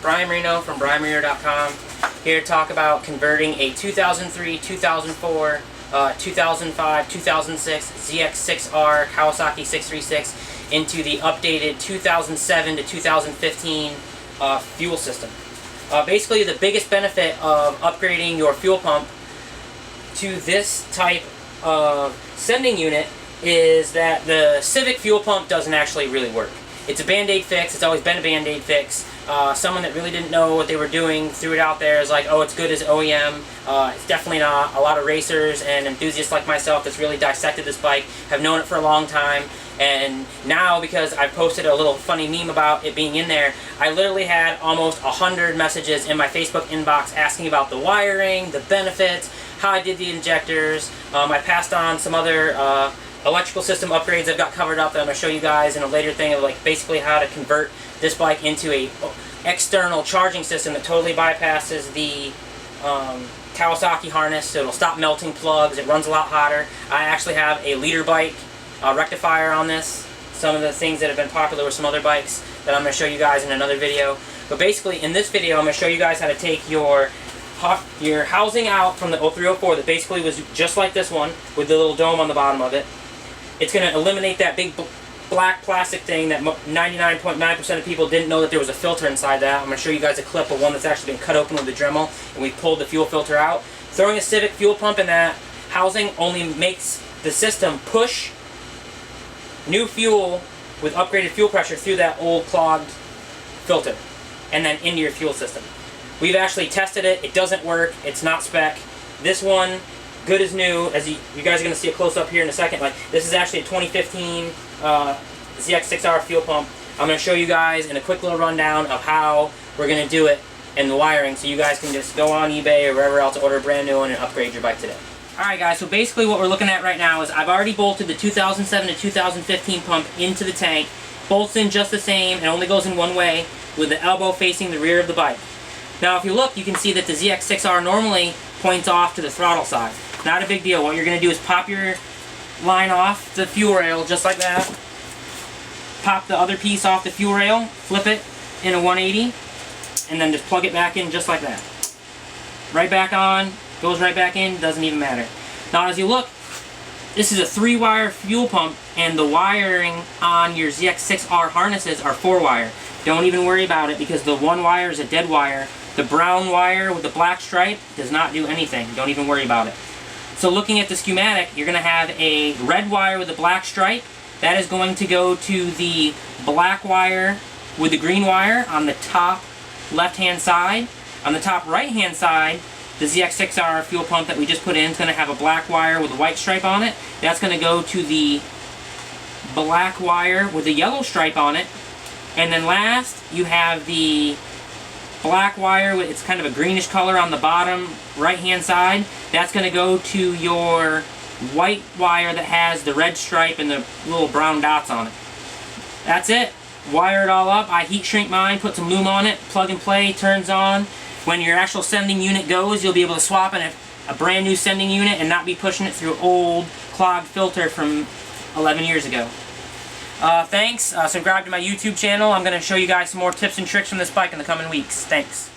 Brian Marino from brianmarino.com, here to talk about converting a 2003, 2004, 2005, 2006 zx6r Kawasaki 636 into the updated 2007 to 2015 fuel system. Basically, the biggest benefit of upgrading your fuel pump to this type of sending unit is that the Civic fuel pump doesn't actually really work. It's a band-aid fix. It's always been a band-aid fix. Someone that really didn't know what they were doing threw it out there as like, oh, it's good as OEM. It's definitely not. A lot of racers and enthusiasts like myself that's really dissected this bike have known it for a long time. And now, because I posted a little funny meme about it being in there, I literally had almost 100 messages in my Facebook inbox asking about the wiring, the benefits, how I did the injectors. I passed on some other electrical system upgrades I've got covered up that I'm going to show you guys in a later thing of like basically how to convert this bike into a external charging system that totally bypasses the Kawasaki harness, so it'll stop melting plugs. It runs a lot hotter. I actually have a leader bike rectifier on this. Some of the things that have been popular with some other bikes that I'm going to show you guys in another video. But basically in this video I'm going to show you guys how to take your housing out from the 0304 that basically was just like this one with the little dome on the bottom of it. It's going to eliminate that big black plastic thing that 99.9% of people didn't know that there was a filter inside that. I'm going to show you guys a clip of one that's actually been cut open with a Dremel, and we pulled the fuel filter out. Throwing a Civic fuel pump in that housing only makes the system push new fuel with upgraded fuel pressure through that old clogged filter and then into your fuel system. We've actually tested it. It doesn't work. It's not spec. This one, good as new, as you guys are going to see a close-up here in a second. Like, this is actually a 2015 zx6r fuel pump. I'm going to show you guys in a quick little rundown of how we're going to do it and the wiring, so you guys can just go on eBay or wherever else, order a brand new one and upgrade your bike today. Alright guys, so basically what we're looking at right now is I've already bolted the 2007 to 2015 pump into the tank. Bolts in just the same, and only goes in one way, with the elbow facing the rear of the bike. Now if you look, you can see that the zx6r normally points off to the throttle side. Not a big deal. What you're going to do is pop your line off the fuel rail just like that. Pop the other piece off the fuel rail, flip it in a 180, and then just plug it back in just like that. Right back on, goes right back in, doesn't even matter. Now as you look, this is a 3-wire fuel pump, and the wiring on your zx6r harnesses are 4-wire. Don't even worry about it because the 1 wire is a dead wire. The brown wire with the black stripe does not do anything. Don't even worry about it. So looking at the schematic, you're going to have a red wire with a black stripe. That is going to go to the black wire with the green wire on the top left-hand side. On the top right-hand side, the zx6r fuel pump that we just put in is going to have a black wire with a white stripe on it. That's going to go to the black wire with a yellow stripe on it. And then last, you have the black wire with, it's kind of a greenish color on the bottom right-hand side. That's going to go to your white wire that has the red stripe and the little brown dots on it. That's it. Wire it all up. I heat shrink mine, put some lume on it, plug and play, turns on. When your actual sending unit goes, you'll be able to swap in a brand new sending unit and not be pushing it through old clogged filter from 11 years ago. Thanks. Subscribe to my YouTube channel. I'm going to show you guys some more tips and tricks from this bike in the coming weeks. Thanks.